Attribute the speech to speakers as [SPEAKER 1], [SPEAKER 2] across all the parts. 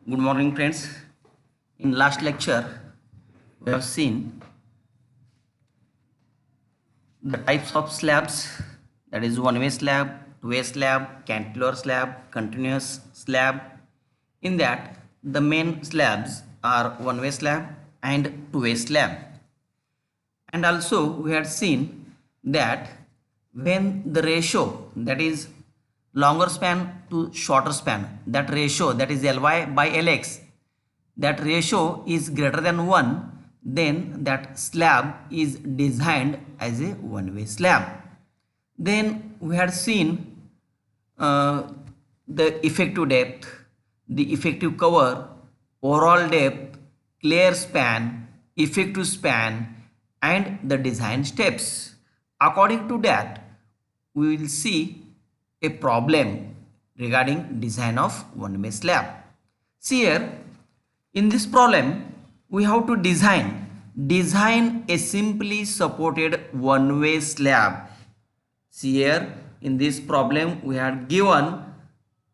[SPEAKER 1] Good morning, friends. In last lecture, we have seen the types of slabs, that is one-way slab, two-way slab, cantilever slab, continuous slab. In that, the main slabs are one-way slab and two-way slab. And also we had seen that when the ratio, that is longer span to shorter span, that ratio, that is Ly by Lx, that ratio is greater than 1, then that slab is designed as a one-way slab. Then we had seen the effective depth, the effective cover, overall depth, clear span, effective span, and the design steps. According to that, we will see a problem regarding design of one-way slab. See here, in this problem, we have to design a simply supported one-way slab. See here, in this problem, we had given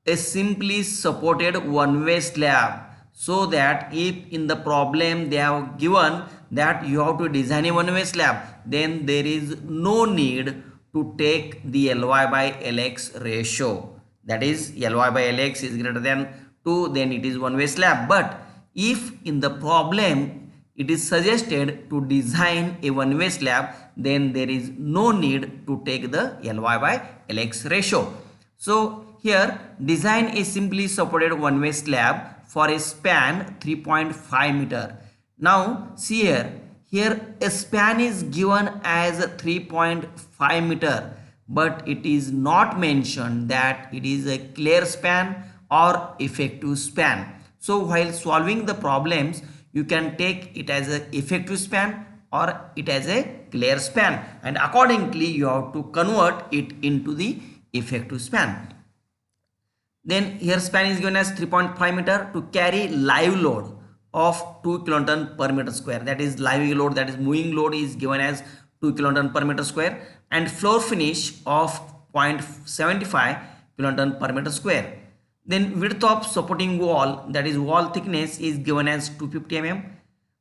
[SPEAKER 1] a simply supported one-way slab, so that if in the problem they have given that you have to design a one-way slab, then there is no need to take the Ly by Lx ratio. That is, Ly by Lx is greater than 2, then it is one-way slab. But if in the problem it is suggested to design a one-way slab, then there is no need to take the Ly by Lx ratio. So here, design a simply supported one-way slab for a span 3.5 meter. Now see here a span is given as 3.5 meter, but it is not mentioned that it is a clear span or effective span. So while solving the problems, you can take it as an effective span or it as a clear span, and accordingly you have to convert it into the effective span. Then here span is given as 3.5 meter to carry live load of 2 kilonewton per meter square. That is live load, that is moving load, is given as 2 kilonewton per meter square, and floor finish of 0.75 kilonewton per meter square. Then width of supporting wall, that is wall thickness, is given as 250 mm.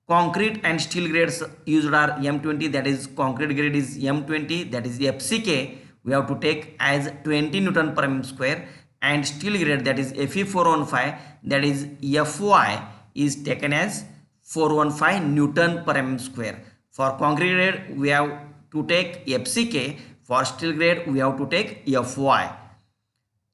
[SPEAKER 1] Concrete and steel grades used are M20, that is concrete grade is M20, that is FCK we have to take as 20 Newton per mm square, and steel grade, that is Fe415, that is Fy, is taken as 415 Newton per mm square. For concrete grade we have to take FCK, for steel grade we have to take Fy.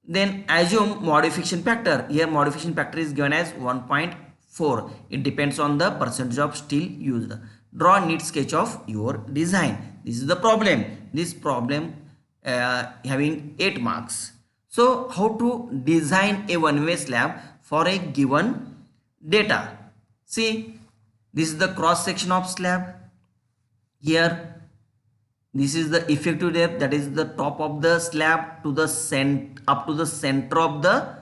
[SPEAKER 1] Then assume modification factor. Here modification factor is given as 1.4. It depends on the percentage of steel used. Draw a neat sketch of your design. This is the problem. This problem having 8 marks. So how to design a one-way slab for a given data? See, this is the cross section of slab. Here this is the effective depth, that is the top of the slab to the up to the center of the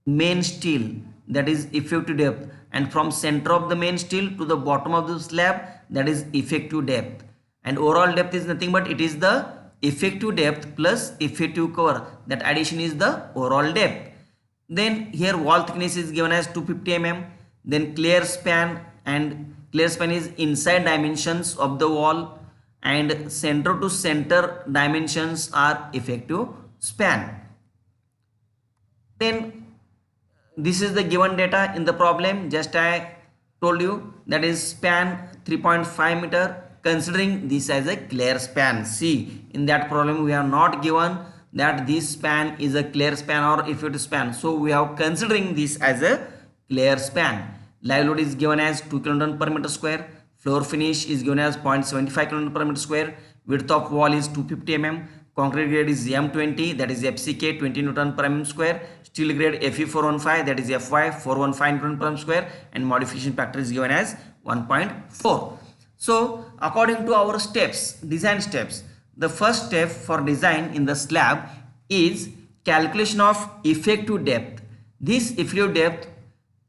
[SPEAKER 1] main steel, that is effective depth, and from center of the main steel to the bottom of the slab, that is effective depth. And overall depth is nothing but it is the effective depth plus effective cover, that addition is the overall depth. Then here wall thickness is given as 250 mm. Then clear span, and clear span is inside dimensions of the wall, and center to center dimensions are effective span. Then this is the given data in the problem, just I told you, that is span 3.5 meter, considering this as a clear span. See, in that problem we have not given that this span is a clear span or effective span, so we are considering this as a clear span. Live load is given as 2 kilonewton per meter square. Floor finish is given as 0.75 kilonewton per meter square. Width of wall is 250 mm. Concrete grade is M20, that is FCK 20 Newton per mm square. Steel grade Fe415, that is Fy 415 Newton per mm square, and modification factor is given as 1.4. So according to our steps, design steps, the first step for design in the slab is calculation of effective depth. This effective depth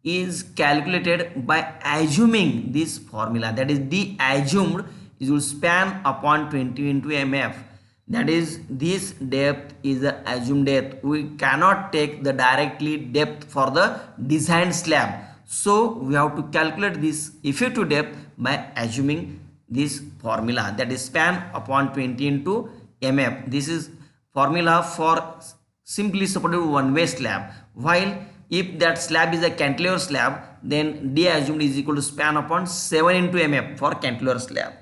[SPEAKER 1] is calculated by assuming this formula, that is D assumed is span upon 20 into MF. That is, this depth is the assumed depth. We cannot take the directly depth for the designed slab. So we have to calculate this effective depth by assuming this formula, that is span upon 20 into MF. This is formula for simply supported one-way slab. While if that slab is a cantilever slab, then D assumed is equal to span upon 7 into MF for cantilever slab.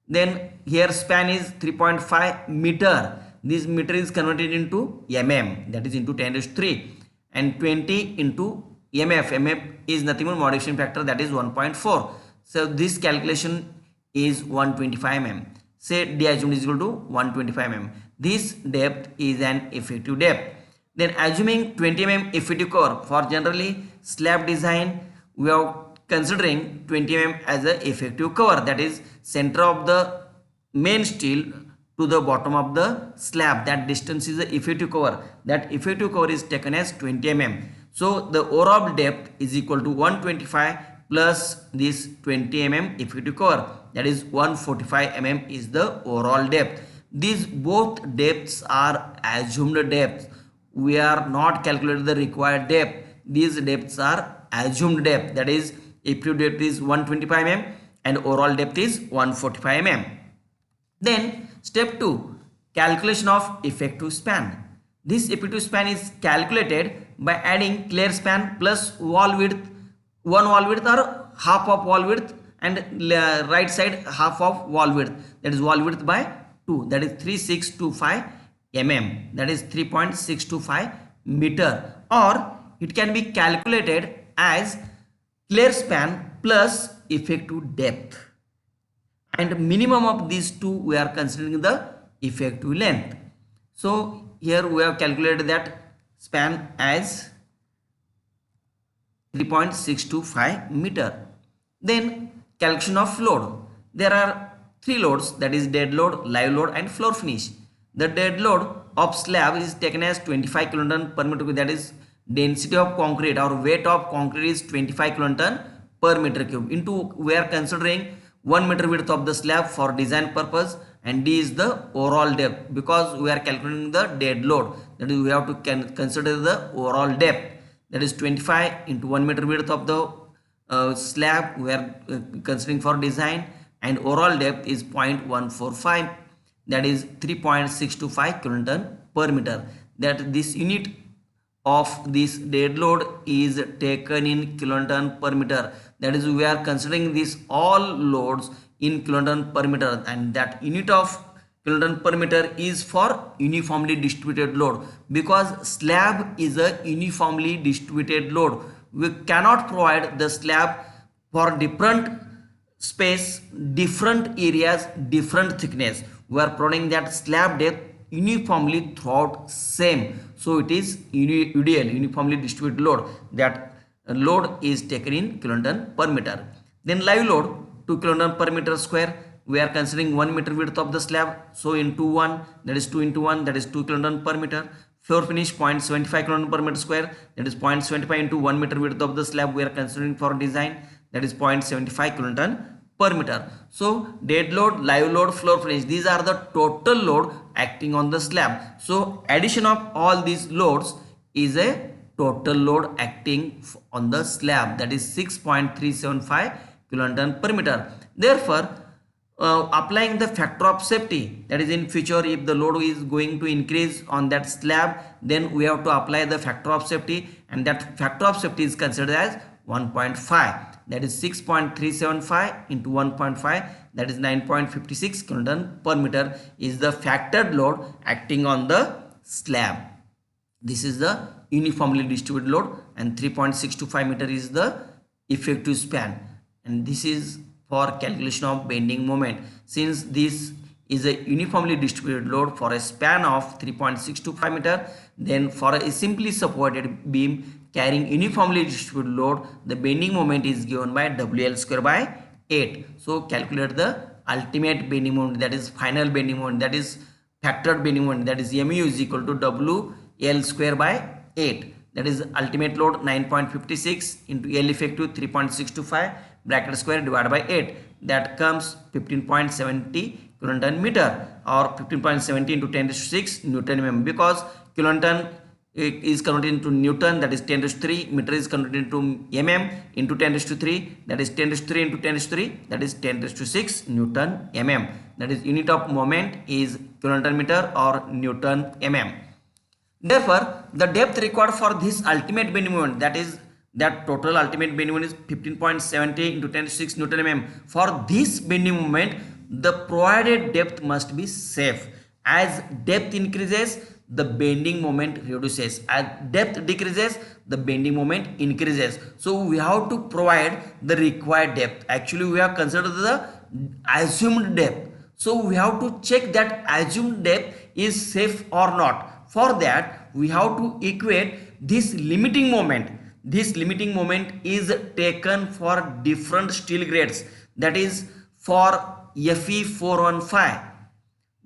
[SPEAKER 1] Then here span is 3.5 meter. This meter is converted into mm, that is into 10 raised to 3, and 20 into mf. Mf is nothing but modification factor, that is 1.4. So this calculation is 125 mm. Say D assumed is equal to 125 mm. This depth is an effective depth. Then assuming 20 mm effective cover, for generally slab design we are considering 20 mm as a effective cover, that is center of the main steel to the bottom of the slab. That distance is the effective cover. That effective cover is taken as 20 mm. So the overall depth is equal to 125 plus this 20 mm effective cover, that is 145 mm is the overall depth. These both depths are assumed depths. We are not calculating the required depth. These depths are assumed depth, that is effective depth is 125 mm and overall depth is 145 mm. Then step 2, calculation of effective span. This effective span is calculated by adding clear span plus wall width, one wall width or half of wall width, and right side half of wall width, that is wall width by 2, that is 3625 mm, that is 3.625 meter. Or it can be calculated as clear span plus effective depth, and minimum of these two we are considering the effective length. So here we have calculated that span as 3.625 meter. Then calculation of load. There are three loads, that is dead load, live load and floor finish. The dead load of slab is taken as 25 kilonewton per meter cube, that is density of concrete or weight of concrete is 25 kilonewton per meter cube, into we are considering 1 meter width of the slab for design purpose, and D is the overall depth because we are calculating the dead load, that is we have to consider the overall depth, that is 25 into 1 meter width of the slab we are considering for design, and overall depth is 0.145, that is 3.625 kilonewton per meter. That this unit of this dead load is taken in kilonewton per meter, that is we are considering this all loads in kilonewton per meter, and that unit of kilonewton per meter is for uniformly distributed load, because slab is a uniformly distributed load. We cannot provide the slab for different space, different areas, different thickness. We are providing that slab depth uniformly throughout same, so it is UDL, uniformly distributed load. That load is taken in kilonewton per meter. Then live load 2 kilonewton per meter square, we are considering 1 meter width of the slab, so into 1, that is 2 into 1, that is 2 kilonewton per meter. Floor finish 0.75 kilonewton per meter square, that is 0.75 into 1 meter width of the slab we are considering for design, that is 0.75 kilonewton per meter. So dead load, live load, floor finish, these are the total load acting on the slab. So addition of all these loads is a total load acting on the slab, that is 6.375 kilonewton per meter. Therefore applying the factor of safety, that is in future if the load is going to increase on that slab, then we have to apply the factor of safety, and that factor of safety is considered as 1.5, that is 6.375 into 1.5, that is 9.56 kilonewton per meter is the factored load acting on the slab. This is the uniformly distributed load, and 3.625 meter is the effective span, and this is for calculation of bending moment. Since this is a uniformly distributed load for a span of 3.625 meter, then for a simply supported beam carrying uniformly distributed load, the bending moment is given by WL square by 8. So calculate the ultimate bending moment, that is final bending moment, that is factored bending moment, that is MU is equal to WL square by 8, that is ultimate load 9.56 into L effective 3.625 bracket square divided by 8, that comes 15.70 kilonewton meter. or 15.70 into 10 raised to 6 Newton mm, because kilonewton is converted into Newton, that is 10 raised to 3, meter is converted into mm into 10 raised to 3, that is 10 raised to 3 into 10 raised to 3, that is 10 raised to 6 Newton mm. That is unit of moment is kilonewton meter or Newton mm. Therefore, the depth required for this ultimate bending moment, that total ultimate bending moment is 15.70 into 10 to 6 Newton mm. For this bending moment, the provided depth must be safe. As depth increases, the bending moment reduces. As depth decreases, the bending moment increases. So we have to provide the required depth. Actually, we have considered the assumed depth. So we have to check that assumed depth is safe or not. For that, we have to equate this limiting moment. This limiting moment is taken for different steel grades. That is for Fe415.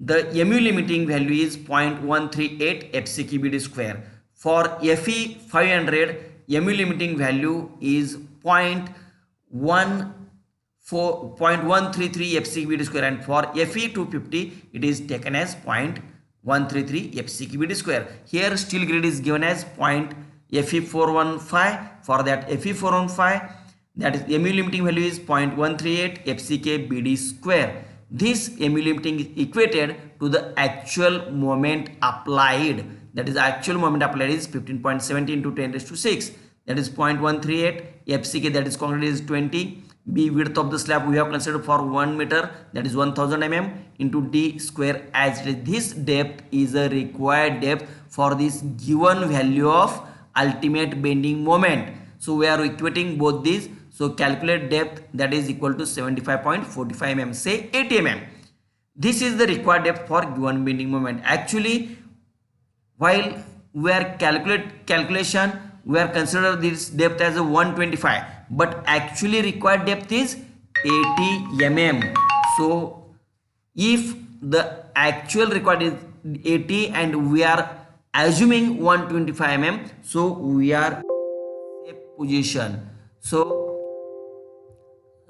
[SPEAKER 1] The Mu limiting value is 0.138 fckbd square. For Fe500, Mu limiting value is 0.133 fckbd square, and for Fe250 it is taken as 0.133 fckbd square. Here steel grade is given as Fe415. For that Fe415, that is Mu limiting value is 0.138 fckbd square. This Mu limiting is equated to the actual moment applied. That is actual moment applied is 15.70 into 10 raised to 6. That is 0.138 fck, that is concrete is 20. B, width of the slab we have considered for 1 meter, that is 1000 mm into d square as it is. This depth is a required depth for this given value of ultimate bending moment. So we are equating both these. So calculate depth, that is equal to 75.45 mm, say 80 mm. This is the required depth for given bending moment. Actually, while we are calculation, we are consider this depth as a 125, but actually required depth is 80 mm. So if the actual required is 80 and we are assuming 125 mm, so we are in a position.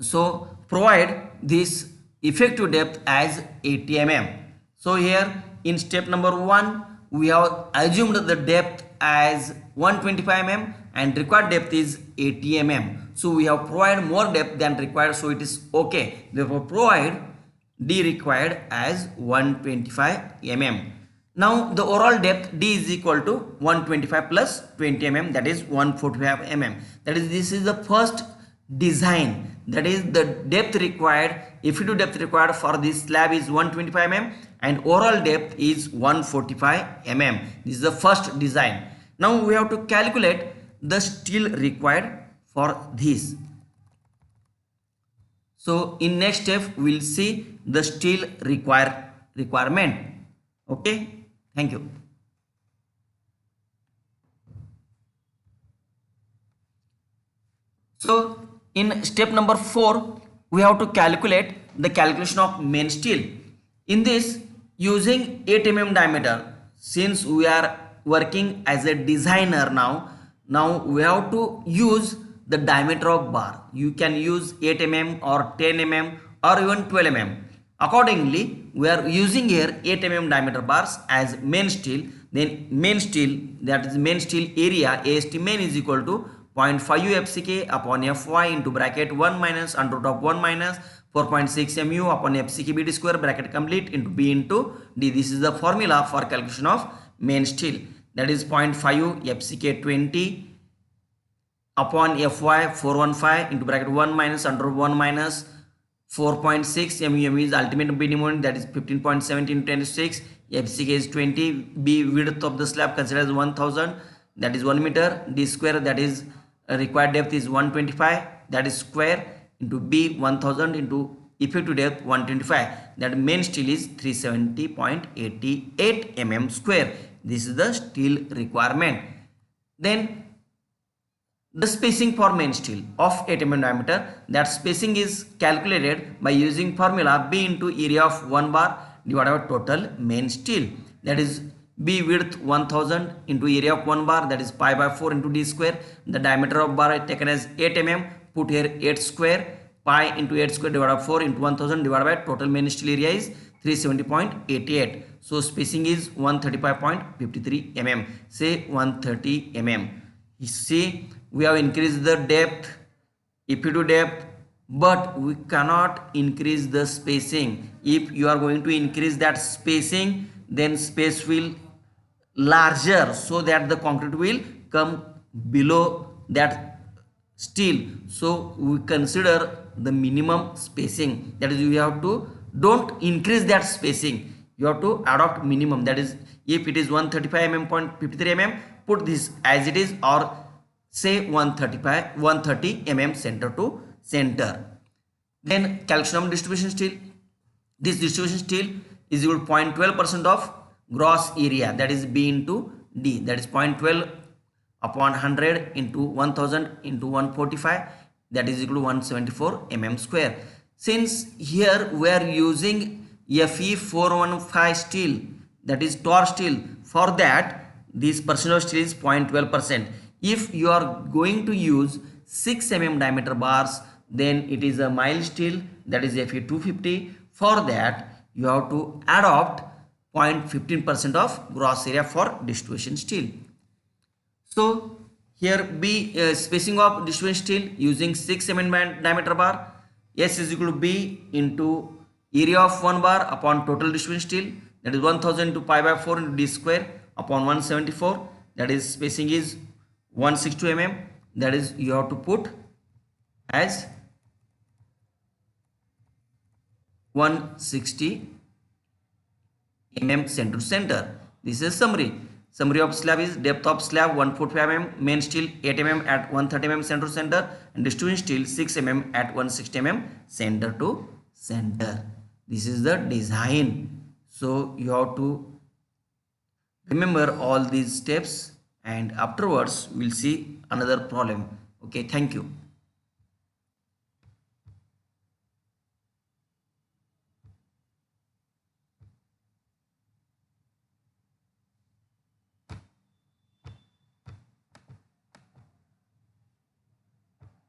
[SPEAKER 1] So provide this effective depth as 80 mm. So here in step number 1, we have assumed the depth as 125 mm and required depth is 80 mm. So we have provided more depth than required, so it is okay. Therefore provide D required as 125 mm. Now the overall depth D is equal to 125 plus 20 mm, that is 145 mm. That is, this is the first design. That is the depth required, effective depth required for this slab is 125 mm and overall depth is 145 mm. This is the first design. Now we have to calculate the steel required for this. So in next step we will see the steel requirement. Okay, thank you. So in step number 4, we have to calculate the calculation of main steel. In this, using 8 mm diameter, since we are working as a designer now we have to use the diameter of bar. You can use 8 mm or 10 mm or even 12 mm. Accordingly, we are using here 8 mm diameter bars as main steel. Then main steel, that is main steel area, AST main is equal to 0.5 fck upon Fy into bracket 1 minus under root of 1 minus 4.6 mu upon fckbd square bracket complete into B into D. This is the formula for calculation of main steel. That is 0.5 fck 20 upon Fy 415 into bracket 1 minus under 1 minus 4.6 mu is ultimate bending moment, that is 15.70 into 10 to 6. Fck is 20. B, width of the slab considered as 1000, that is 1 meter. D square, that is required depth is 125, that is square, into B 1000 into effective depth 125, that main steel is 370.88 mm square. This is the steel requirement. Then the spacing for main steel of 8 mm diameter, that spacing is calculated by using formula B into area of 1 bar divided by total main steel. That is B, width 1000 into area of 1 bar, that is pi by 4 into D square. The diameter of bar is taken as 8 mm, put here 8 square, pi into 8 square divided by 4 into 1000 divided by total main steel area is 370.88. So spacing is 135.53 mm. Say 130 mm. You see, we have increased the depth, effective depth, but we cannot increase the spacing. If you are going to increase that spacing, then space will larger, so that the concrete will come below that steel. So we consider the minimum spacing, that is you have to don't increase that spacing, you have to adopt minimum. That is, if it is 135 mm point 53 mm, put this as it is, or say 130 mm center to center. Then calcium distribution steel. This distribution steel is equal to 0.12% of gross area, that is B into D, that is 0.12 upon 100 into 1000 into 145, that is equal to 174 mm square. Since here we are using Fe415 steel, that is Tor steel, for that this percent of steel is 0.12%. If you are going to use 6 mm diameter bars, then it is a mild steel, that is Fe250. For that you have to adopt 0.15% of gross area for distribution steel. So here B spacing of distribution steel using 6 mm diameter bar, S is equal to B into area of 1 bar upon total distribution steel, that is 1000 into pi by 4 into D square upon 174, that is spacing is 162 mm, that is you have to put as 160 mm center to center. This is summary. Summary of slab is depth of slab 145 mm, main steel 8 mm at 130 mm center to center, and distribution steel 6 mm at 160 mm center to center. This is the design. So you have to remember all these steps, and afterwards we'll see another problem. Okay, thank you.